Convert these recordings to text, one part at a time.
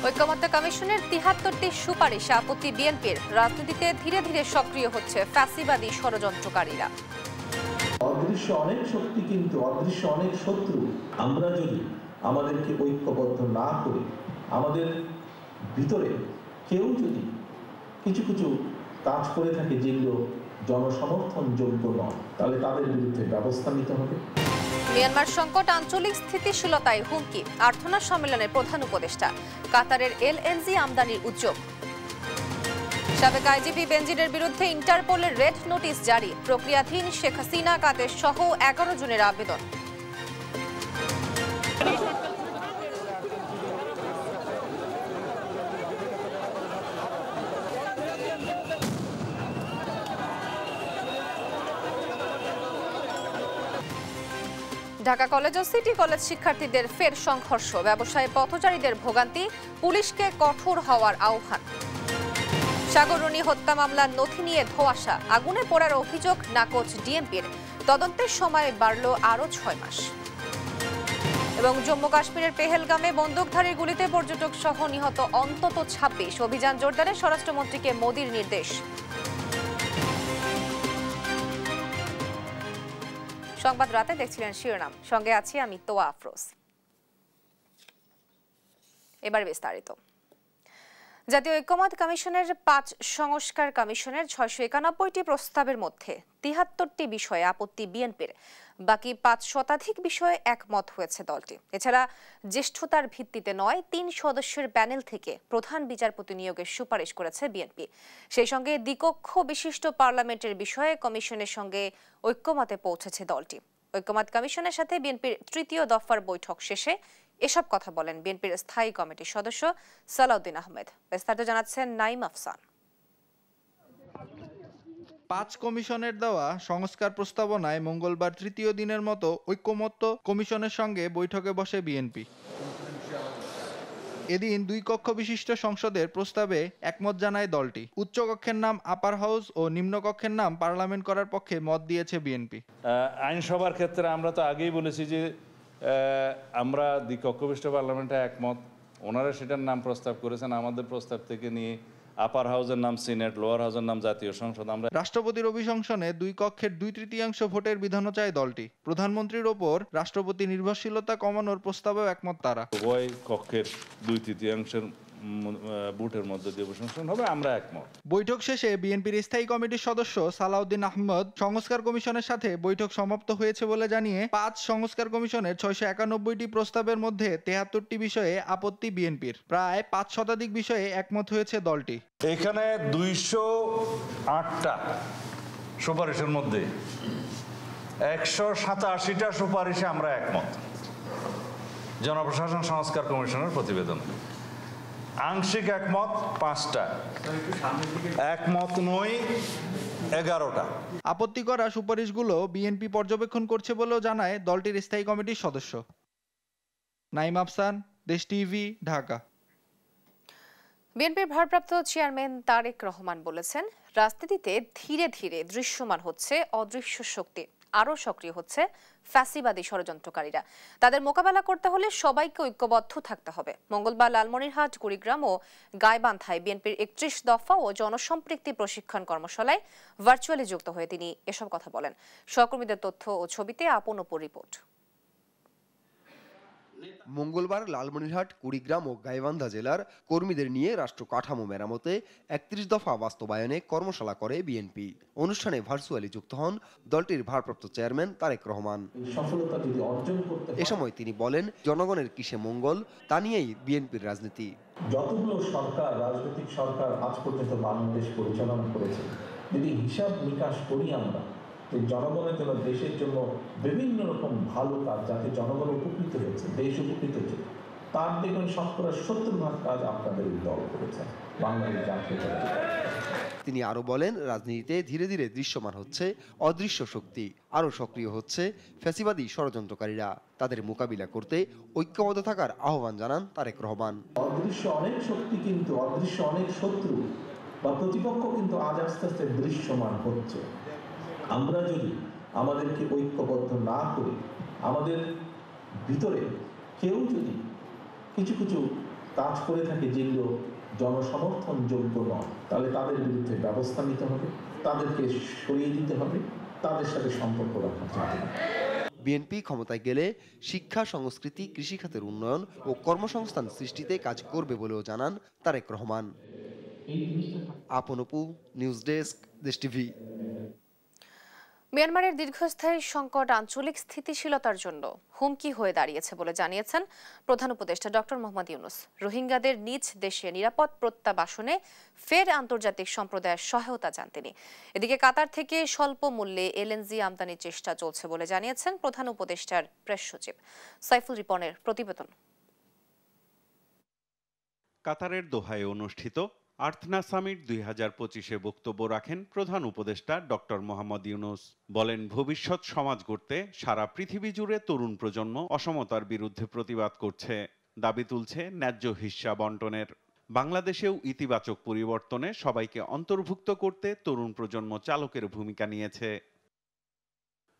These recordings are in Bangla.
ঐকমত্য কমিশনের ৭৩টি সুপারিশে আপত্তি বিএনপির। রাজনীতিতে ধীরে ধীরে সক্রিয় হচ্ছে ফ্যাসিবাদী ষড়যন্ত্রকারীরা। অদৃশ্য অনেক শক্তি কিন্তু অদৃশ্য অনেক শত্রু। আমরা যদি আমাদেরকে ঐক্যবদ্ধ না করি, আমাদের ভিতরে কেউ যদি কিছু কিছু কাজ করে থাকে যেগুলো জনসমর্থন যোগ্য নয়, তাহলে তাদের বিরুদ্ধে ব্যবস্থা নিতে হবে। মিয়ানমার সংকট আঞ্চলিক স্থিতিশীলতায় হুমকি। আর্থনা সম্মেলনের প্রধান উপদেষ্টা। কাতারের এলএনজি আমদানির উদ্যোগ। সাবেক আইজিপি বেনজিরের বিরুদ্ধে ইন্টারপোলের রেড নোটিশ জারি। প্রক্রিয়াধীন শেখ হাসিনা কাদের সহ 11 জনের আবেদন। ঢাকা কলেজ ও সিটি কলেজ শিক্ষার্থীদের ফের সংঘর্ষ। ব্যবসায় পথচারীদের ভোগান্তি। পুলিশকে কঠোর হওয়ার আহ্বান। সাগররণী হত্যা মামলার নথি নিয়ে ধোঁয়াশা। আগুনে পোড়ার অভিযোগ নাকচ ডিএমপির। তদন্তের সময় বাড়ল আরও 6 মাস। এবং জম্মু কাশ্মীরের পেহেলগামে বন্দুকধারীর গুলিতে পর্যটক সহ নিহত অন্তত 26। অভিযান জোরদারে স্বরাষ্ট্রমন্ত্রীকে মোদির নির্দেশ। সংবাদ রাতে দেখছিলেন শিরোনাম, সঙ্গে আছি আমি তোয়া আফরোজ। এবার বিস্তারিত। জাতীয় ঐকমত্য কমিশনের 5 সংস্কার কমিশনের 691টি প্রস্তাবের মধ্যে ৭৩টি বিষয়ে আপত্তি বিএনপির। বাকি 5 শতাধিক বিষয়ে একমত হয়েছে দলটি। এছাড়া জ্যেষ্ঠতার ভিত্তিতে নয়, 3 সদস্যের প্যানেল থেকে প্রধান বিচারপতি নিয়োগের সুপারিশ করেছে বিএনপি। সেই সঙ্গে দ্বিকক্ষ বিশিষ্ট পার্লামেন্টের বিষয়ে কমিশনের সঙ্গে ঐক্যমতে পৌঁছেছে দলটি। ঐকমত্য কমিশনের সাথে বিএনপির 3য় দফার বৈঠক শেষে এসব কথা বলেন বিএনপির স্থায়ী কমিটির সদস্য সালাউদ্দিন আহমেদ। বিস্তারিত জানাচ্ছেন নাইম আফসান। 5 কমিশনের দেওয়া সংস্কার প্রস্তাবনায় মঙ্গলবার 3য় দিনের মতো ঐকমত্য কমিশনের সঙ্গে বৈঠকে বসে বিএনপি। এদিন 2 কক্ষ বিশিষ্ট সংসদের প্রস্তাবে একমত জানায় দলটি। উচ্চ কক্ষের নাম আপার হাউস ও নিম্ন কক্ষের নাম পার্লামেন্ট করার পক্ষে মত দিয়েছে বিএনপি। আইনসভার ক্ষেত্রে আমরা তো আগেই বলেছি যে আমরা দ্বিকক্ষ বিশিষ্ট পার্লামেন্টে একমত। ওনারা সেটার নাম প্রস্তাব করেছেন। আমাদের প্রস্তাব থেকে নিয়ে আপার হাউসের নাম সিনেট, লোয়ার হাউসের নাম জাতীয় সংসদ। আমরা রাষ্ট্রপতির অভিশংসনে 2 কক্ষের 2/3 ভোটের বিধানও চায় দলটি। প্রধানমন্ত্রীর ওপর রাষ্ট্রপতি নির্ভরশীলতা কমানোর প্রস্তাবেও একমত তারা। উভয় কক্ষের 2/3 ভোটের মধ্যে দিয়ে অভিশংসন হবে, আমরা একমত। বৈঠক শেষে বিএনপির স্থায়ী কমিটির সদস্য সালাউদ্দিন আহমেদ সংস্কার কমিশনের সাথে বৈঠক সমাপ্ত হয়েছে বলে জানিয়ে 5 সংস্কার কমিশনের 691টি প্রস্তাবের মধ্যে 73টি বিষয়ে আপত্তি বিএনপির। প্রায় 5 শতাধিক বিষয়ে একমত হয়েছে দলটি। এখানে 208টা সুপারিশের মধ্যে 187টা সুপারিশে আমরা একমত। জনপ্রশাসন সংস্কার কমিশনের প্রতিবেদন আংশিক একমত 5টা, একমত নই 11টা। আপত্তি করা সুপারিশগুলো বিএনপি পর্যবেক্ষণ করছে বলেও জানায় দলটির স্থায়ী কমিটির সদস্য। নাইম আফসান, দেশ টিভি, ঢাকা। বিএনপির ভারপ্রাপ্ত চেয়ারম্যান তারেক রহমান বলেছেন, রাজনীতিতে ধীরে ধীরে দৃশ্যমান হচ্ছে অদৃশ্য শক্তি। আরও সক্রিয় হচ্ছে ফ্যাসিবাদী ষড়যন্ত্রকারীরা। তাদের মোকাবেলা করতে হলে সবাইকে ঐক্যবদ্ধ থাকতে হবে। মঙ্গলবার লালমনিরহাট, কুড়িগ্রাম ও গাইবান্ধায় বিএনপির 31 দফা ও জনসম্পৃক্তি প্রশিক্ষণ কর্মশালায় ভার্চুয়ালি যুক্ত হয়ে তিনি এসব কথা বলেন। সহকর্মীদের তথ্য ও ছবিতে আপন অপর রিপোর্ট। মঙ্গলবার লালমনিরহাট, কুড়িগ্রাম ও গাইবান্ধা জেলার কর্মীদের নিয়ে রাষ্ট্র কাঠামো মেরামতে 31 দফা বাস্তবায়নে কর্মশালা করে বিএনপি। অনুষ্ঠানে ভার্চুয়ালি যুক্ত হন দলটির ভারপ্রাপ্ত চেয়ারম্যান তারেক রহমান। এ সময় তিনি বলেন, জনগণের কিসে মঙ্গল তা নিয়েই বিএনপির রাজনীতি। যতগুলো সরকার, রাজনৈতিক সরকার আজ পর্যন্ত বাংলাদেশ পরিচালনা করেছে, যদি হিসাব নিকাশ করি আমরা যে জনগণের জন্য, দেশের জন্য বিভিন্ন রকম ভালো কাজ যাতে জনগণ উপকৃত হয়েছে, দেশ উপকৃত হয়েছে, তার দেখুন 70% কাজ আপনাদের দল করেছে বাংলাদেশ জাতীয়। তিনি আরো বলেন, রাজনীতিতে ধীরে ধীরে দৃশ্যমান হচ্ছে অদৃশ্য শক্তি। আরো সক্রিয় হচ্ছে ফ্যাসিবাদী ষড়যন্ত্রকারীরা। তাদের মোকাবিলা করতে ঐক্যবদ্ধ থাকার আহ্বান জানান তারেক রহমান। অদৃশ্য অনেক শক্তি কিন্তু অদৃশ্য অনেক শত্রু বা প্রতিপক্ষ কিন্তু আজ আস্তে আস্তে দৃশ্যমান হচ্ছে। আমরা যদি আমাদেরকে ঐক্যবদ্ধ না করি, আমাদের ভিতরে কেউ যদি কিছু কিছু কাজ করে থাকে যেগুলো জনসমর্থনযোগ্য নয়, তাহলে তাদের বিরুদ্ধে ব্যবস্থা নিতে হবে, তাদেরকে সরিয়ে দিতে হবে, তাদের সাথে সম্পর্ক রাখা যাবে না। বিএনপি ক্ষমতায় গেলে শিক্ষা, সংস্কৃতি, কৃষিখাতের উন্নয়ন ও কর্মসংস্থান সৃষ্টিতে কাজ করবে বলেও জানান তারেক রহমান। আপন অপু, নিউজ ডেস্ক, দেশ টিভি। মিয়ানমারের দীর্ঘস্থায়ী সংকট আঞ্চলিক স্থিতিশীলতার জন্য হুমকি হয়ে দাঁড়িয়েছে বলে জানিয়েছেন প্রধান উপদেষ্টা ডক্টর মোহাম্মদ ইউনূস। রোহিঙ্গাদের নিজ দেশে নিরাপদ প্রত্যাবাসনে ফের আন্তর্জাতিক সম্প্রদায়ের সহায়তা চান তিনি। এদিকে কাতার থেকে স্বল্প মূল্যে এলএনজি আমদানির চেষ্টা চলছে বলে জানিয়েছেন প্রধান উপদেষ্টার প্রেস সচিব। সাইফুল রিপনের প্রতিবেদন। কাতারের দোহায় অনুষ্ঠিত আর্থনা সামিট 2025-এ বক্তব্য রাখেন প্রধান উপদেষ্টা ডক্টর মোহাম্মদ ইউনূস। বলেন, ভবিষ্যৎ সমাজ গড়তে সারা পৃথিবী জুড়ে তরুণ প্রজন্ম অসমতার বিরুদ্ধে প্রতিবাদ করছে, দাবি তুলছে ন্যায্য হিস্যা বন্টনের। বাংলাদেশেও ইতিবাচক পরিবর্তনে সবাইকে অন্তর্ভুক্ত করতে তরুণ প্রজন্ম চালকের ভূমিকা নিয়েছে।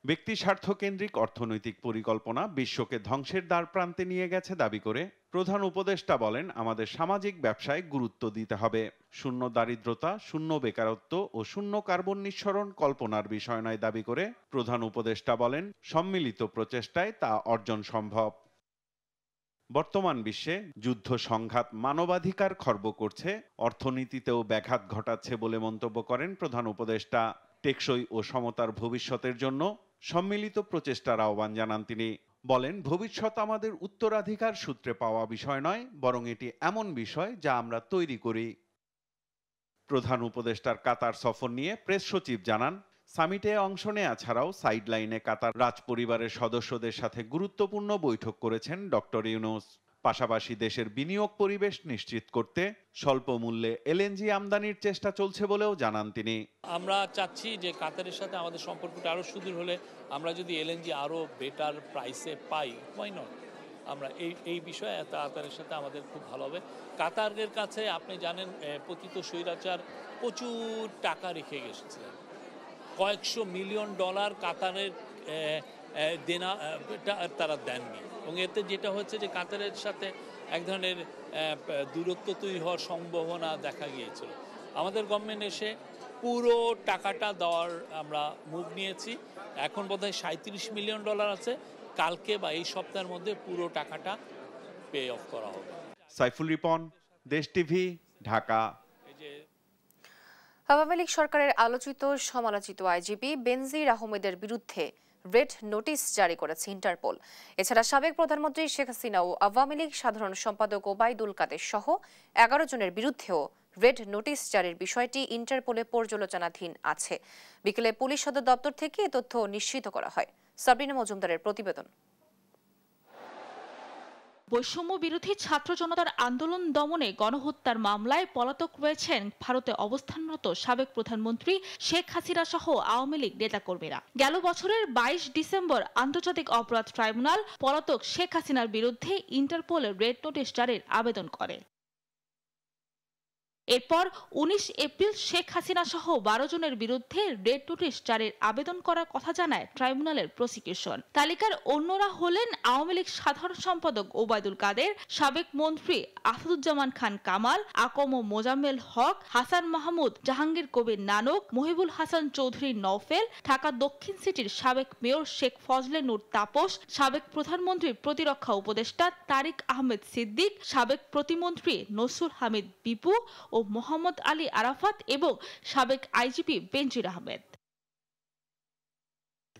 ব্যক্তি স্বার্থকেন্দ্রিক অর্থনৈতিক পরিকল্পনা বিশ্বকে ধ্বংসের দ্বার প্রান্তে নিয়ে গেছে দাবি করে প্রধান উপদেষ্টা বলেন, আমাদের সামাজিক ব্যবসায় গুরুত্ব দিতে হবে। শূন্য দারিদ্রতা, শূন্য বেকারত্ব ও শূন্য কার্বন নিঃসরণ কল্পনার বিষয় নয় দাবি করে প্রধান উপদেষ্টা বলেন, সম্মিলিত প্রচেষ্টায় তা অর্জন সম্ভব। বর্তমান বিশ্বে যুদ্ধ, সংঘাত মানবাধিকার খর্ব করছে, অর্থনীতিতেও ব্যাঘাত ঘটাচ্ছে বলে মন্তব্য করেন প্রধান উপদেষ্টা। টেকসই ও সমতার ভবিষ্যতের জন্য সম্মিলিত প্রচেষ্টার আহ্বান জানান তিনি। বলেন, ভবিষ্যৎ আমাদের উত্তরাধিকার সূত্রে পাওয়া বিষয় নয়, বরং এটি এমন বিষয় যা আমরা তৈরি করি। প্রধান উপদেষ্টার কাতার সফর নিয়ে প্রেস সচিব জানান, সামিটে অংশ নেওয়া ছাড়াও সাইডলাইনে কাতার রাজপরিবারের সদস্যদের সাথে গুরুত্বপূর্ণ বৈঠক করেছেন ডক্টর ইউনূস। পাশাপাশি দেশের বিনিয়োগ পরিবেশ নিশ্চিত করতে স্বল্প মূল্যে এলএনজি আমদানির চেষ্টা চলছে বলেও জানান তিনি। আমরা চাচ্ছি যে কাতারের সাথে আমাদের সম্পর্কটা আরও সুদৃঢ় হলে আমরা যদি এলএনজি আরও বেটার প্রাইসে পাই, ওয়াই নট। আমরা এই বিষয়ে কাতারের সাথে আমাদের খুব ভালো হবে। কাতারের কাছে আপনি জানেন পতিত স্বৈরাচার প্রচুর টাকা রেখে গেছিলেন, কয়েকশো মিলিয়ন ডলার কাতারের দেনা তারা দেননি, এবং এতে যেটা হচ্ছে যে কাতারের সাথে এক ধরনের দূরত্ব তৈরি হওয়ার সম্ভাবনা দেখা গিয়েছিল। আমাদের গভর্নমেন্ট এসে পুরো টাকাটা দেওয়ার আমরা মুভ নিয়েছি। এখন বোধহয় 37 মিলিয়ন ডলার আছে। কালকে বা এই সপ্তাহের মধ্যে পুরো টাকাটা পে অফ করা হবে। সাইফুল রিপন, দেশ টিভি, ঢাকা। আওয়ামী লীগ সরকারের আলোচিত সমালোচিত আইজিপি বেনজির আহমেদের বিরুদ্ধে রেড নোটিশ জারি করেছে ইন্টারপোল। এছাড়া সাবেক প্রধানমন্ত্রী শেখ হাসিনা ও আওয়ামী লীগ সাধারণ সম্পাদক ওবায়দুল কাদের সহ 11 জনের বিরুদ্ধেও রেড নোটিশ জারির বিষয়টি ইন্টারপোলে পর্যালোচনাধীন আছে। বিকেলে পুলিশ সদর দপ্তর থেকে এ তথ্য নিশ্চিত করা হয়। সাবরিনা মজুমদারের প্রতিবেদন। বৈষম্য বিরোধী ছাত্র জনতার আন্দোলন দমনে গণহত্যার মামলায় পলাতক রয়েছেন ভারতে অবস্থানরত সাবেক প্রধানমন্ত্রী শেখ হাসিনা সহ আওয়ামী লীগ নেতাকর্মীরা। গেল বছরের 22 ডিসেম্বর আন্তর্জাতিক অপরাধ ট্রাইব্যুনাল পলাতক শেখ হাসিনার বিরুদ্ধে ইন্টারপোলে রেড নোটিশ জারির আবেদন করে। এরপর 19 এপ্রিল শেখ হাসিনা সহ 12 জনের বিরুদ্ধে রেড নোটিশ জারির আবেদন করার কথা জানায় ট্রাইব্যুনালের প্রসিকিউশন। তালিকার অন্যরা হলেন আওয়ামী লীগ সাধারণ সম্পাদক ওবায়দুল কাদের, সাবেক মন্ত্রী আসাদুজ্জামান খান কামাল, আকম মোজাম্মেল হক, হাসান মাহমুদ, জাহাঙ্গীর কবির নানক, মহিবুল হাসান চৌধুরী নওফেল, ঢাকা দক্ষিণ সিটির সাবেক মেয়র শেখ ফজলে নূর তাপস, সাবেক প্রধানমন্ত্রীর প্রতিরক্ষা উপদেষ্টা তারিক আহমেদ সিদ্দিক, সাবেক প্রতিমন্ত্রী নসরুল হামিদ বিপু ও মোহাম্মদ আলী আরাফাত এবং সাবেক আইজিপি বেনজির আহমেদ।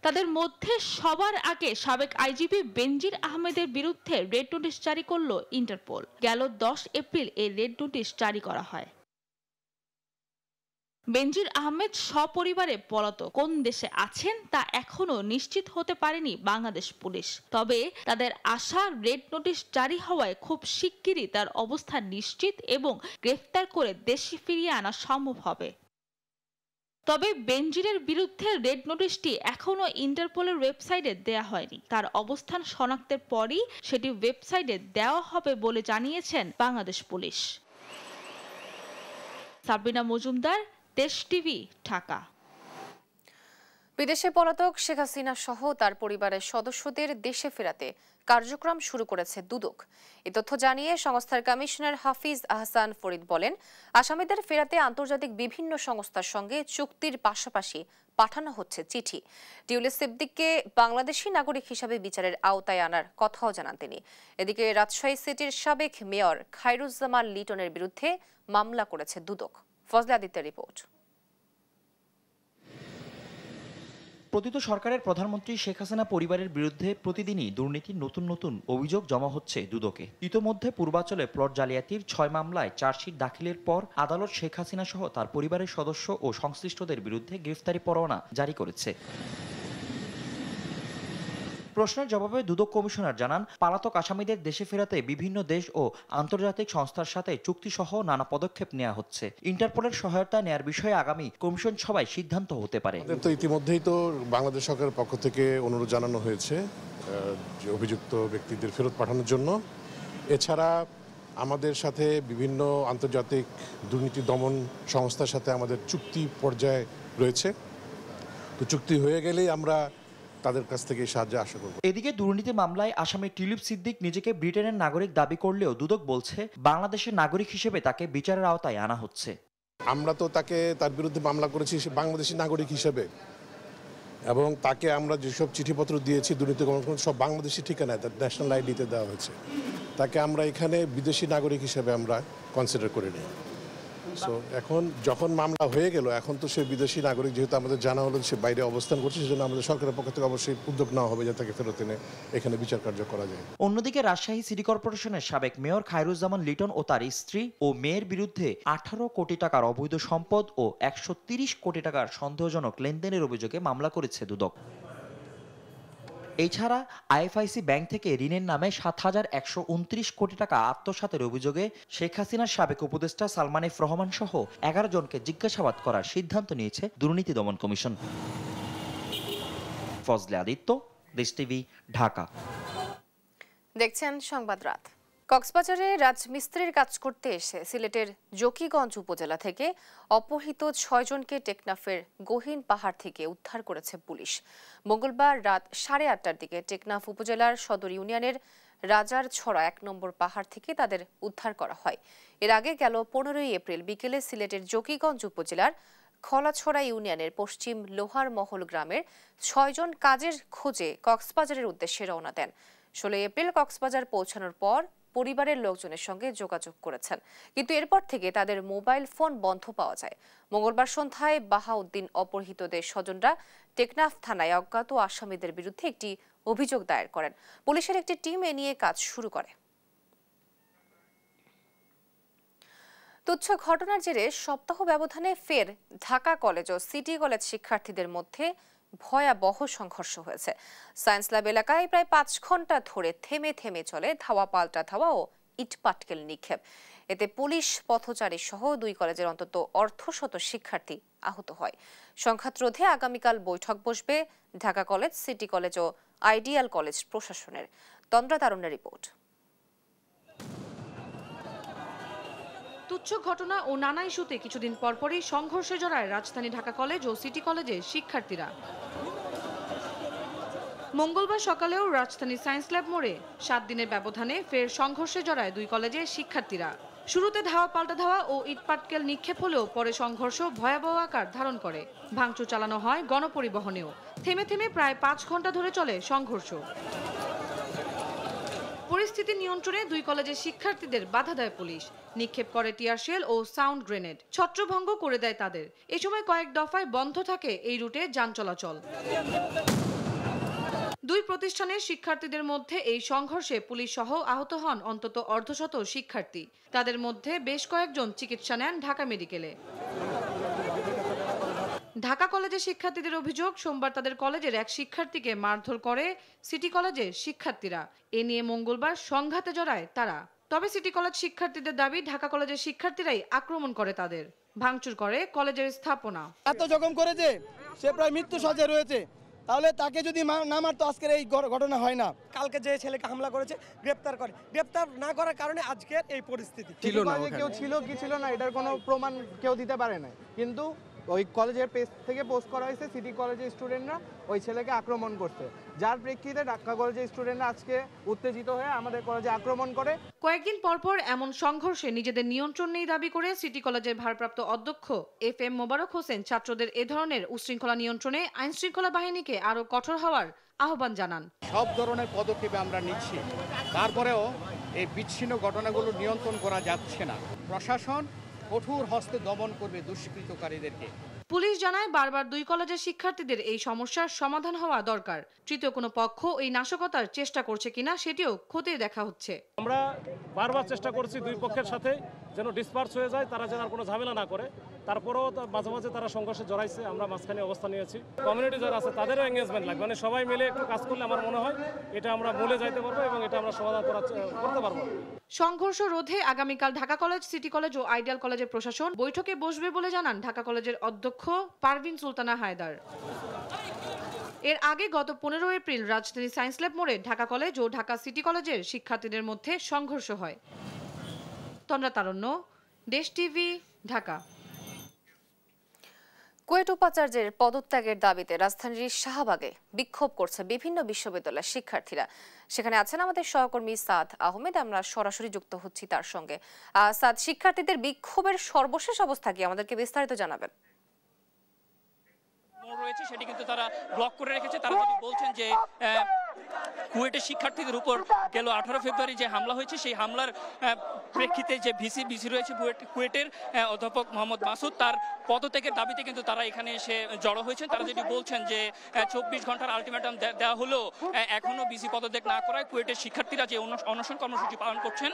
তাদের মধ্যে সবার আগে সাবেক আইজিপি বেনজির আহমেদের বিরুদ্ধে রেড নোটিশ জারি করল ইন্টারপোল। গেল 10 এপ্রিল এই রেড নোটিশ জারি করা হয়। বেনজির আহমেদ সপরিবারে পলাতক, কোন দেশে আছেন তা এখনো নিশ্চিত হতে পারেনি বাংলাদেশ পুলিশ। তবে তাদের আশা রেড নোটিশ জারি হওয়ায় খুব শিগগিরই তার অবস্থান নিশ্চিত এবং গ্রেফতার করে দেশে ফিরিয়ে আনা সম্ভব হবে। তবে বেনজিরের বিরুদ্ধে রেড নোটিশটি এখনো ইন্টারপোলের ওয়েবসাইটে দেয়া হয়নি। তার অবস্থান শনাক্তের পরই সেটি ওয়েবসাইটে দেওয়া হবে বলে জানিয়েছেন বাংলাদেশ পুলিশ। সাবরিনা মজুমদার, দেশ টিভি, ঢাকা। বিদেশে পলাতক শেখ হাসিনা সহ তার পরিবারের সদস্যদের দেশে ফেরাতে কার্যক্রম শুরু করেছে দুদক। এ তথ্য জানিয়ে সংস্থার কমিশনার হাফিজ আহসান ফরিদ বলেন, আসামিদের ফেরাতে আন্তর্জাতিক বিভিন্ন সংস্থার সঙ্গে চুক্তির পাশাপাশি পাঠানো হচ্ছে চিঠি। টিউলিপ সিদ্দিককে বাংলাদেশি নাগরিক হিসাবে বিচারের আওতায় আনার কথাও জানান তিনি। এদিকে রাজশাহী সিটির সাবেক মেয়র খায়রুজ্জামান লিটনের বিরুদ্ধে মামলা করেছে দুদক। ফজলে আদিত্যের রিপোর্ট। পতিত সরকারের প্রধানমন্ত্রী শেখ হাসিনা পরিবারের বিরুদ্ধে প্রতিদিনই দুর্নীতির নতুন নতুন অভিযোগ জমা হচ্ছে দুদকে। ইতোমধ্যে পূর্বাঞ্চলে প্লট জালিয়াতির 6 মামলায় চার্জশিট দাখিলের পর আদালত শেখ হাসিনা সহ তার পরিবারের সদস্য ও সংশ্লিষ্টদের বিরুদ্ধে গ্রেফতারি পরোয়ানা জারি করেছে। প্রশ্নের জবাবে দুদক কমিশনার জানান, পলাতক আসামিদের দেশে ফেরাতে বিভিন্ন দেশ ও আন্তর্জাতিক সংস্থার সাথে চুক্তিসহ নানা পদক্ষেপ নেওয়া হচ্ছে। ইন্টারপোলের সহায়তা নেয়ার বিষয়ে আগামী কমিশন সভায় সিদ্ধান্ত হতে পারে। তো ইতিমধ্যেই তো বাংলাদেশ সরকারের পক্ষ থেকে অনুরোধ জানানো হয়েছে যে অভিযুক্ত ব্যক্তিদের ফেরত পাঠানোর জন্য। এছাড়া আমাদের সাথে বিভিন্ন আন্তর্জাতিক দুর্নীতি দমন সংস্থার সাথে আমাদের চুক্তি পর্যায়ে রয়েছে। তো চুক্তি হয়ে গেলেই আমরা তাদের কাছ থেকে সাহায্য আশা করব। এদিকে দুর্নীতি মামলায় আসামি টিউলিপ সিদ্দিক নিজেকে ব্রিটেনের নাগরিক দাবি করলেও দুদক বলছে বাংলাদেশের নাগরিক হিসেবে তাকে বিচারের আওতায় আনা হচ্ছে। আমরা তো তার বিরুদ্ধে মামলা করেছি বাংলাদেশি নাগরিক হিসেবে, এবং তাকে আমরা যেসব চিঠিপত্র দিয়েছি দুর্নীতি কমিশন সব বাংলাদেশি ঠিকানায় তার ন্যাশনাল আইডিতে দেওয়া হয়েছে। তাকে আমরা এখানে বিদেশি নাগরিক হিসেবে আমরা কনসিডার করে নিই। সো এখন যখন মামলা হয়ে গেল, এখন তো সে বিদেশি নাগরিক, যেহেতু আমাদের জানা হলো সে বাইরে অবস্থান করছে, সেজন্য আমাদের সরকারের পক্ষ থেকে অবশ্যই উদ্যোগ নেওয়া হবে যে তাকে ফেরত এনে এখানে বিচার কার্য করা যায়। অন্যদিকে রাজশাহী সিটি কর্পোরেশনের সাবেক মেয়র খায়রুজ্জামান লিটন ও তার স্ত্রী ও মেয়ের বিরুদ্ধে 18 কোটি টাকার অবৈধ সম্পদ ও 130 কোটি টাকার সন্দেহজনক লেনদেনের অভিযোগে মামলা করেছে দুদক। এছাড়া আইএফআইসি ব্যাংক থেকে ঋণের নামে 7,129 কোটি টাকা আত্মসাতের অভিযোগে শেখ হাসিনার সাবেক উপদেষ্টা সালমান এফ রহমান সহ 11 জনকে জিজ্ঞাসাবাদ করার সিদ্ধান্ত নিয়েছে দুর্নীতি দমন কমিশন। ফজলে আদিত্য, দেশ টিভি, ঢাকা। দেখছেন সংবাদ রাত। কক্সবাজারে রাজমিস্ত্রির কাজ করতে এসে সিলেটের জকিগঞ্জ উপজেলা থেকে অপহৃত 6 জনকে টেকনাফের গহীন পাহাড় থেকে উদ্ধার করেছে পুলিশ। মঙ্গলবার রাত 8:30টার দিকে টেকনাফ উপজেলার সদর ইউনিয়নের রাজার ছড়া 1 নম্বর পাহাড় থেকে তাদের উদ্ধার করা হয়। এর আগে গেল 15 এপ্রিল বিকেলে সিলেটের জকিগঞ্জ উপজেলার খলাছড়া ইউনিয়নের পশ্চিম লোহার মহল গ্রামের 6 জন কাজের খোঁজে কক্সবাজারের উদ্দেশ্যে রওনা দেন। 16 এপ্রিল কক্সবাজার পৌঁছানোর পর পরিবারের লোকজনের সঙ্গে যোগাযোগ করেছেন, কিন্তু এরপর থেকে তাদের মোবাইল ফোন বন্ধ পাওয়া যায়। মঙ্গলবার সন্ধ্যায় বাহাউদ্দিন অপহৃতদের স্বজনরা টেকনাফ থানায় অজ্ঞাত আসামিদের বিরুদ্ধে একটি অভিযোগ দায়ের করেন। পুলিশের একটি টিম এ নিয়ে কাজ শুরু করে। তুচ্ছ ঘটনার জেরে সপ্তাহ ব্যবধানে ফের ঢাকা কলেজ ও সিটি কলেজ শিক্ষার্থীদের মধ্যে ভয়াবহ সংঘর্ষ হয়েছে। সায়েন্স ল্যাব এলাকায় প্রায় 5 ঘন্টা ধরে থেমে থেমে চলে ধাওয়া পাল্টা ধাওয়া ও ইটপাটকেল নিক্ষেপ। এতে পুলিশ, পথচারী সহ 2 কলেজের অন্তত অর্ধশত শিক্ষার্থী আহত হয়। সংঘাত রোধে আগামীকাল বৈঠক বসবে ঢাকা কলেজ, সিটি কলেজ ও আইডিয়াল কলেজ প্রশাসনের। তন্দ্রা তারুণ্যের রিপোর্ট। তুচ্ছ ঘটনা ও নানা ইস্যুতে কিছুদিন পরপরই সংঘর্ষে জড়ায় রাজধানী ঢাকা কলেজ ও সিটি কলেজের শিক্ষার্থীরা। মঙ্গলবার সকালেও রাজধানী সায়েন্স ল্যাব মোড়ে 7 দিনের ব্যবধানে ফের সংঘর্ষে জড়ায় 2 কলেজের শিক্ষার্থীরা। শুরুতে ধাওয়া পাল্টা ধাওয়া ও ইটপাটকেল নিক্ষেপ হলেও পরে সংঘর্ষ ভয়াবহ আকার ধারণ করে। ভাঙচুর চালানো হয় গণপরিবহনেও। থেমে থেমে প্রায় 5 ঘন্টা ধরে চলে সংঘর্ষ। পরিস্থিতি নিয়ন্ত্রণে 2 কলেজের শিক্ষার্থীদের বাধা দেয় পুলিশ। নিক্ষেপ করে টিয়ার শেল ও সাউন্ড গ্রেনেড, ছত্রভঙ্গ করে দেয় তাদের। এ সময় কয়েক দফায় বন্ধ থাকে এই রুটে যান চলাচল। 2 প্রতিষ্ঠানের শিক্ষার্থীদের মধ্যে এই সংঘর্ষে পুলিশ সহ আহত হন অন্তত অর্ধশত শিক্ষার্থী। তাদের মধ্যে বেশ কয়েকজন চিকিৎসা নেন ঢাকা মেডিকেলে। ঢাকা কলেজের শিক্ষার্থীদের অভিযোগ, সোমবার তাদের কলেজের এক শিক্ষার্থীকে মারধর করে সিটি কলেজের শিক্ষার্থীরা। এ নিয়ে মঙ্গলবার সংঘাতে জড়ায় তারা। তবে সিটি কলেজ শিক্ষার্থীদের দাবি, ঢাকা কলেজের শিক্ষার্থীরাই আক্রমণ করে তাদের, ভাঙচুর করে কলেজের স্থাপনা। এত জখম করেছে, সে প্রায় মৃত্যু সজ্জায় রয়েছে। তাহলে তাকে যদি না মারতো আজকের এই ঘটনা হয় না। কালকে যে ছেলেকে হামলা করেছে গ্রেপ্তার না করার কারণে আজকের এই পরিস্থিতি। কেউ ছিল কি ছিল না এটার কোনো প্রমাণ কেউ দিতে পারে না, কিন্তু ওই কলেজের পেজ থেকে পোস্ট করা হয়েছে সিটি কলেজের স্টুডেন্টরা ওই ছেলেকে আক্রমণ করছে, যার প্রেক্ষিতে ঢাকা কলেজের স্টুডেন্টরা আজকে উত্তেজিত হয়ে আমাদের কলেজে আক্রমণ করে। কয়েকদিন পরপর এমন সংঘর্ষে নিজেদের নিয়ন্ত্রণ নেই দাবি করে সিটি কলেজের ভারপ্রাপ্ত অধ্যক্ষ FM মোবারক হোসেন ছাত্রদের এ ধরনের উশৃঙ্খলা নিয়ন্ত্রণে আইনশৃঙ্খলা বাহিনীকে আরও কঠোর হওয়ার আহ্বান জানান। সব ধরনের পদক্ষেপ আমরা নিচ্ছি, তারপরেও এই বিচ্ছিন্ন ঘটনাগুলো নিয়ন্ত্রণ করা যাচ্ছে না। প্রশাসন কঠোর হস্তে দমন করবে দুষ্কৃতকারীদেরকে। পুলিশ জানায় বারবার দুই কলেজের শিক্ষার্থীদের এই সমস্যার সমাধান হওয়া দরকার। তৃতীয় কোনো পক্ষ এই নাশকতার চেষ্টা করছে কিনা সেটিও খতিয়ে দেখা হচ্ছে। আমরা বারবার চেষ্টা করছি দুই পক্ষের সাথে যেন ডিসপার্স হয়ে যায়, তারা যেন আর কোনো ঝামেলা না করে। তারপরেও মাঝে মাঝে তারা সংঘর্ষে জড়াইছে, আমরা মাঝখানে অবস্থান নিয়েছি। কমিউনিটি যারা আছে তাদেরও এঙ্গেজমেন্ট লাগবে, মানে সবাই মিলে একটু কাজ করলে আমার মনে হয় এটা আমরা মূলে যাইতে পারবো এবং এটা আমরা সমাধান করতে পারবো। সংঘর্ষ রোধে আগামীকাল ঢাকা কলেজ, সিটি কলেজ ও আইডিয়াল কলেজের প্রশাসন বৈঠকে বসবে বলে জানান ঢাকা কলেজের অধ্যক্ষ পারভিন সুলতানা হায়দার। এর আগে গত 15 এপ্রিল রাজধানী সায়েন্স ল্যাব মোড়ে ঢাকা কলেজ ও ঢাকা সিটি কলেজের শিক্ষার্থীদের মধ্যে সংঘর্ষ হয়। তন্দ্রা তারণ্য, দেশ টিভি, ঢাকা। কুয়েট উপাচার্যের পদত্যাগের দাবিতে রাজধানীর শাহবাগে বিক্ষোভ করছে বিভিন্ন বিশ্ববিদ্যালয়ের শিক্ষার্থীরা। সেখানে আছেন আমাদের সহকর্মী সাদ আহমেদ, আমরা সরাসরি যুক্ত হচ্ছি তার সঙ্গে। সাদ, শিক্ষার্থীদের বিক্ষোভের সর্বশেষ অবস্থা কি আমাদেরকে বিস্তারিত জানাবেন? রয়েছে সেটি কিন্তু তারা ব্লক করে রেখেছে। তারা যদি বলছেন যে কুয়েটের শিক্ষার্থীদের উপর গেল 18 ফেব্রুয়ারি যে হামলা হয়েছে সেই হামলার প্রেক্ষিতে যে ভিসি রয়েছে কুয়েটের অধ্যাপক মোহাম্মদ মাসুদ, তার পদত্যাগের দাবিতে কিন্তু তারা এখানে এসে জড়ো হয়েছেন। তারা যেটি বলছেন যে 24 ঘন্টার আলটিমেটাম দেওয়া হলো, এখনো ভিসি পদত্যাগ না করায় কুয়েটের শিক্ষার্থীরা যে অনশন কর্মসূচি পালন করছেন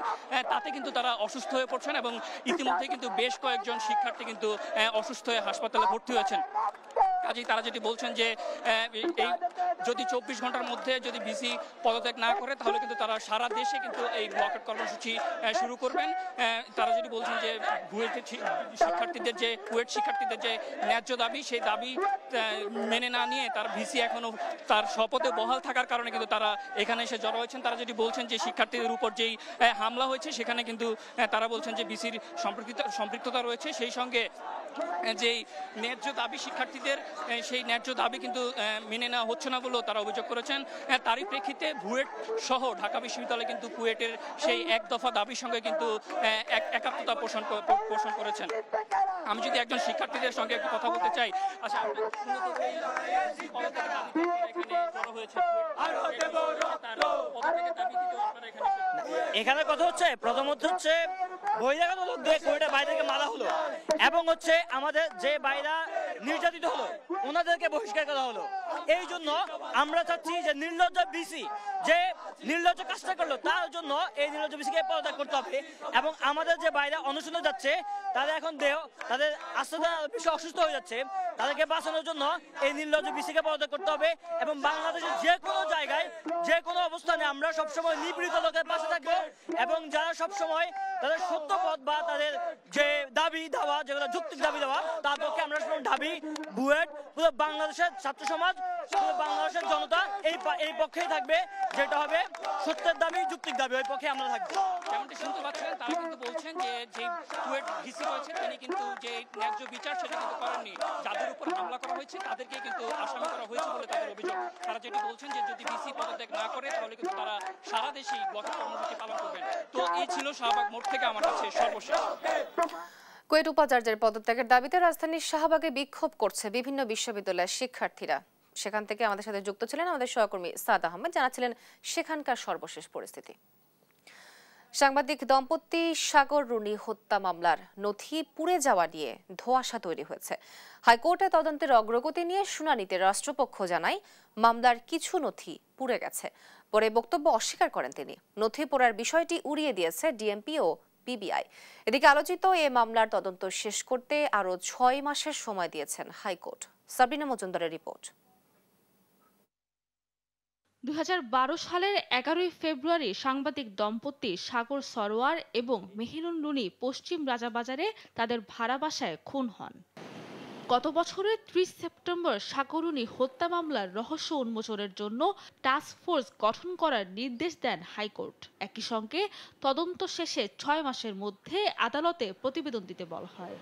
তাতে কিন্তু তারা অসুস্থ হয়ে পড়ছেন এবং ইতিমধ্যে কিন্তু বেশ কয়েকজন শিক্ষার্থী কিন্তু অসুস্থ হয়ে হাসপাতালে ভর্তি হয়েছেন। কাজেই তারা যেটি বলছেন যে এই যদি 24 ঘন্টার মধ্যে যদি ভিসি পদত্যাগ না করে তাহলে কিন্তু তারা সারা দেশে কিন্তু এই ব্লকেট কর্মসূচি শুরু করবেন। তারা যেটি বলছেন যে কুয়েট শিক্ষার্থীদের যে ন্যায্য দাবি সেই দাবি মেনে না নিয়ে তার ভিসি এখনো তার শপথে বহাল থাকার কারণে কিন্তু তারা এখানে এসে জড়ো হয়েছেন। তারা যেটি বলছেন যে শিক্ষার্থীদের উপর যেই হামলা হয়েছে সেখানে কিন্তু তারা বলছেন যে ভিসির সম্পৃক্ততা রয়েছে, সেই সঙ্গে যেই ন্যায্য দাবি শিক্ষার্থীদের সেই ন্যায্য দাবি কিন্তু মেনে নেওয়া হচ্ছে না বলেও তারা অভিযোগ করেছেন। তারই প্রেক্ষিতে বুয়েট সহ ঢাকা বিশ্ববিদ্যালয় কিন্তু কুয়েটের সেই এক দফা দাবির সঙ্গে কিন্তু একাত্মতা পোষণ করেছেন। আমি যদি একজন শিক্ষার্থীদের সঙ্গে একটু কথা বলতে চাই, আচ্ছা এখানে কথা হচ্ছে প্রথমত হচ্ছে বহিরাগত লোকদের কুয়েটের বাইরে থেকে মারা হলো এবং হচ্ছে আমাদের যে বাইরা নির্যাতিত হলো ওনাদেরকে বহিষ্কার করা হলো। এই জন্য আমরা চাচ্ছি যে নির্লজ্জ বিসি যে নির্লজ্জ কাজটা করলো তার জন্য এই নির্লজ্জ বিসিকে পদত্যাগ করতে হবে এবং আমাদের যে বাইরা অনশনে যাচ্ছে তাদের এখন তাদের আস্তে বেশি অসুস্থ হয়ে যাচ্ছে, তাদেরকে বাঁচানোর জন্য এই নির্লজ্জ বিসিকে পদত্যাগ করতে হবে এবং বাংলাদেশের যে কোনো জায়গায় যে কোনো অবস্থানে আমরা সবসময় নিপীড়িত লোকের পাশে থাকবো এবং যারা সবসময় তাদের সত্য পথ বা তাদের যে দাবি দেওয়া যেগুলো যৌক্তিক দাবি দেওয়া তার পক্ষে আমরা ঢাবি বুয়েট পুরো বাংলাদেশের ছাত্র সমাজ পুরো বাংলাদেশের জনতা এই পক্ষেই থাকবে, যেটা হবে সত্যের দাবি যৌক্তিক দাবি, ওই পক্ষে আমরা থাকবো। যেমনটি শুনতে পাচ্ছেন তারা কিন্তু বলছেন যে কুয়েট ভিসি রয়েছে তিনি কিন্তু যে ন্যায্য বিচার সেটা কিন্তু করেননি, যাদের উপর হামলা করা হয়েছে তাদেরকে কিন্তু আসামি করা হয়েছে বলে তাদের অভিযোগ। তারা যেটি বলছেন যে যদি ভিসি পদত্যাগ না করে তাহলে কিন্তু তারা সারা দেশেই ব্লকের কর্মসূচি পালন করবেন। তো এই ছিল শাহবাগ মোড় থেকে আমার কাছে সর্বশেষ। কুয়েট উপাচার্যের পদত্যাগের দাবিতে রাজধানীর শাহবাগে বিক্ষোভ করছে বিভিন্ন বিশ্ববিদ্যালয়ের শিক্ষার্থীরা। সেখান থেকে আমাদের সাথে যুক্ত ছিলেন আমাদের সহকর্মী সাদ আহমেদ, জানাচ্ছিলেন সেখানকার সর্বশেষ পরিস্থিতি। সাংবাদিক দম্পতি সাগর রুনি হত্যা মামলার নথি পুড়ে যাওয়া নিয়ে ধোঁয়াশা তৈরি হয়েছে। হাইকোর্টে তদন্তের অগ্রগতি নিয়ে শুনানিতে রাষ্ট্রপক্ষ জানায় মামলার কিছু নথি পুড়ে গেছে। পরে বক্তব্য অস্বীকার করেন তিনি। নথি পোড়ার বিষয়টি উড়িয়ে দিয়েছে ডিএমপি ও পিবিআই। এদিকে আলোচিত এ মামলার তদন্ত শেষ করতে আরো 6 মাসের সময় দিয়েছেন হাইকোর্ট। সাবরিনা মজুমদারের রিপোর্ট। 2012 সালের 11 ফেব্রুয়ারি সাংবাদিক দম্পতি সাগর সরোয়ার এবং মেহেরুন রুনি পশ্চিম রাজাবাজারে তাদের ভাড়া বাসায় খুন হন। গত বছরের 30 সেপ্টেম্বর সাগর রুনি হত্যা মামলার রহস্য উন্মোচনের জন্য টাস্ক ফোর্স গঠন করার নির্দেশ দেন হাইকোর্ট। একই সঙ্গে তদন্ত শেষে 6 মাসের মধ্যে আদালতে প্রতিবেদন দিতে বলা হয়।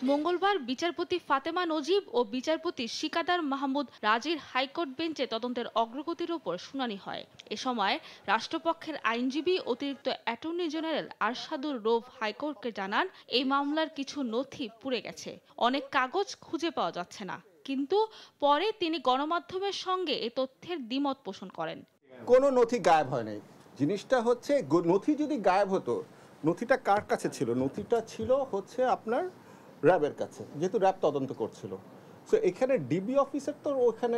মঙ্গলবার বিচারপতি ফাতেমা নজিব ও বিচারপতি শিকাদার মাহমুদ রাজির হাইকোর্ট বেঞ্চে তদন্তের অগ্রগতির উপর শুনানি হয়। এ সময় রাষ্ট্রপক্ষের আইনজীবী অতিরিক্ত অ্যাটর্নি জেনারেল আরশাদুর রৌফ হাইকোর্টকে জানান, এই মামলার কিছু নথি পুড়ে গেছে, অনেক কাগজ খুঁজে পাওয়া যাচ্ছে না। কিন্তু পরে তিনি গণমাধ্যমের সঙ্গে এ তথ্যের দ্বিমত পোষণ করেন। কোনো নথি গায়েব হয় নাই। জিনিসটা হচ্ছে নথি যদি গায়েব হতো, নথিটা কার কাছে ছিল? নথিটা ছিল হচ্ছে আপনার র্যাবের কাছে, যেহেতু র্যাব তদন্ত করছিল। সো এখানে ডিবি অফিসার তো ওখানে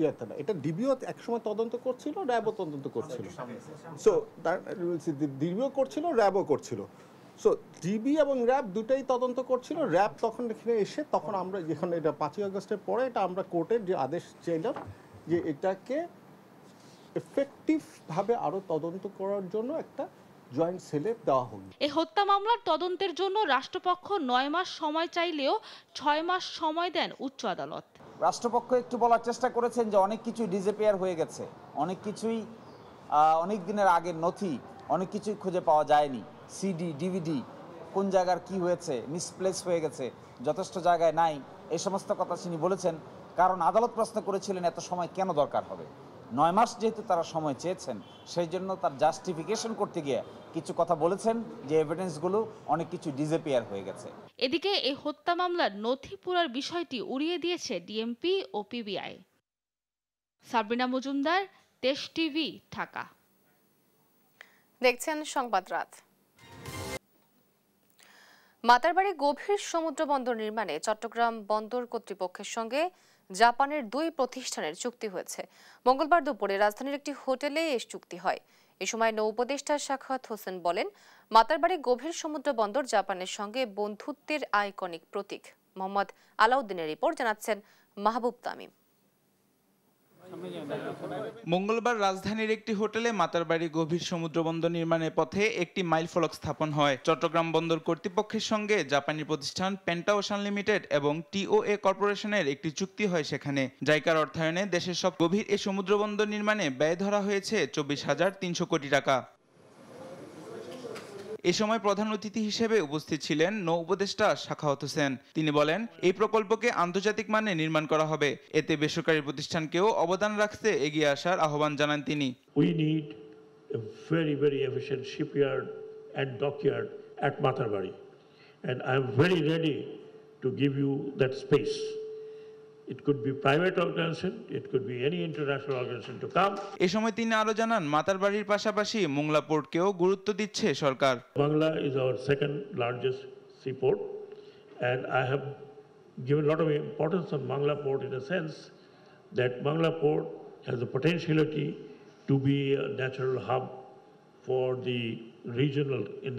ইয়েতে না, এটা ডিবিও একসময় তদন্ত করছিল, র্যাবও তদন্ত করছিল। সো ডিবিও করছিল, র্যাবও করছিল। সো ডিবি এবং র্যাব দুটাই তদন্ত করছিল। র্যাব তখন এখানে এসে তখন আমরা যেখানে এটা 5ই আগস্টের পরে এটা আমরা কোর্টের যে আদেশ চাইলাম যে এটাকে এফেক্টিভভাবে আরও তদন্ত করার জন্য একটা জয়েন্ট সেলে দেওয়া হোক। এই হত্যা মামলার তদন্তের জন্য রাষ্ট্রপক্ষ 9 মাস সময় চাইলেও 6 মাস সময় দেন উচ্চ আদালত। রাষ্ট্রপক্ষ একটু বলার চেষ্টা করেছেন যে অনেক কিছু ডিসঅ্যাপিয়ার হয়ে গেছে, অনেক কিছুই অনেক দিনের আগের নথি, অনেক কিছুই খুঁজে পাওয়া যায়নি। সিডি, ডিভিডি কোন জায়গার কি হয়েছে, মিসপ্লেস হয়ে গেছে, যথেষ্ট জায়গায় নাই, এই সমস্ত কথা তিনি বলেছেন। কারণ আদালত প্রশ্ন করেছিলেন এত সময় কেন দরকার হবে। 9 মাস যেহেতু তারা সময় চেয়েছেন, সেই জন্য তার জাস্টিফিকেশন করতে গিয়ে কিছু কথা বলেছেন যে এভিডেন্সগুলো অনেক কিছু ডিসঅ্যাপিয়ার হয়ে গেছে। এদিকে এই হত্যা মামলার নথি পুরার বিষয়টি উড়িয়ে দিয়েছে ডিএমপি ও পিবিআই। সাবরিনা মজুমদার, দেশ টিভি, ঢাকা। দেখছেন সংবাদ রাত। মাতারবাড়ি গভীর সমুদ্র বন্দর নির্মাণে চট্টগ্রাম বন্দর কর্তৃপক্ষের সঙ্গে জাপানের 2 প্রতিষ্ঠানের চুক্তি হয়েছে। মঙ্গলবার দুপুরে রাজধানীর একটি হোটেলে এই চুক্তি হয়। এ সময় নৌ উপদেষ্টা সাখাওয়াত হোসেন বলেন, মাতারবাড়ি গভীর সমুদ্র বন্দর জাপানের সঙ্গে বন্ধুত্বের আইকনিক প্রতীক। মোহাম্মদ আলাউদ্দিনের রিপোর্ট, জানাচ্ছেন মাহবুব তামিম। মঙ্গলবার রাজধানীর একটি হোটেলে মাতারবাড়ি গভীর সমুদ্র বন্দর নির্মাণের পথে একটি মাইল ফলক স্থাপন হয়। চট্টগ্রাম বন্দর কর্তৃপক্ষের সঙ্গে জাপানি প্রতিষ্ঠান পেন্টা ওশান লিমিটেড এবং টিওএ কর্পোরেশনের একটি চুক্তি হয়। সেখানে জাইকার অর্থায়নে দেশের সব গভীর এই সমুদ্র বন্দর নির্মাণে ব্যয় ধরা হয়েছে 24,300 কোটি টাকা। এ সময় প্রধান অতিথি হিসেবে উপস্থিত ছিলেন নৌ উপদেষ্টা সাখাওয়াত হোসেন। তিনি বলেন, এই প্রকল্পকে আন্তর্জাতিক মানে নির্মাণ করা হবে, এতে বেসরকারি প্রতিষ্ঠানকেও অবদান রাখতে এগিয়ে আসার আহ্বান জানান তিনি। We need a very, very efficient shipyard and dockyard at Matarbari, and I am very ready to give you that space. It could be private organization, it could be any international organization to come. এ সময় তিনি আরো জানান, মাতারবাড়ির পাশাপাশি মোংলা পোর্টকেও গুরুত্ব দিচ্ছে সরকার। Bangla is our second largest seaport, and I have given a lot of importance on Bangla port in a sense that Bangla port has the potentiality to be a natural hub for the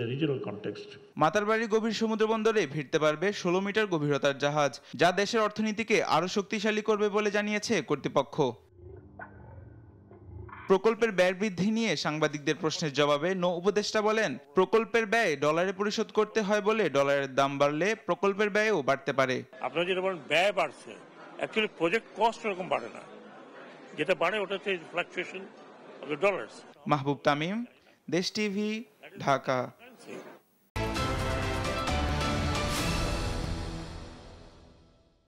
regional context. Matarbari গভীর সমুদ্র বন্দরে ভিড়তে পারবে 16 মিটার গভীরতার জাহাজ, যা দেশের অর্থনীতিকে আরো শক্তিশালী করবে বলে জানিয়েছে কর্তৃপক্ষ। প্রকল্পের ব্যয় বৃদ্ধি নিয়ে সাংবাদিকদের প্রশ্নের জবাবে নৌ উপদেষ্টা বলেন, প্রকল্পের ব্যয় ডলারে পরিশোধ করতে হয় বলে ডলারের দাম বাড়লে প্রকল্পের ব্যয়ও বাড়তে পারে। আপনারা যেটা বলেন ব্যয় বাড়ছে, অ্যাকচুয়ালি প্রজেক্ট কস্ট এরকম বাড়ে না, যেটা বাড়ে ওটা হচ্ছে ফ্লাকচুয়েশন অফ দ্য ডলার্স। মাহবুব তামিম, দেশ টিভি, ঢাকা।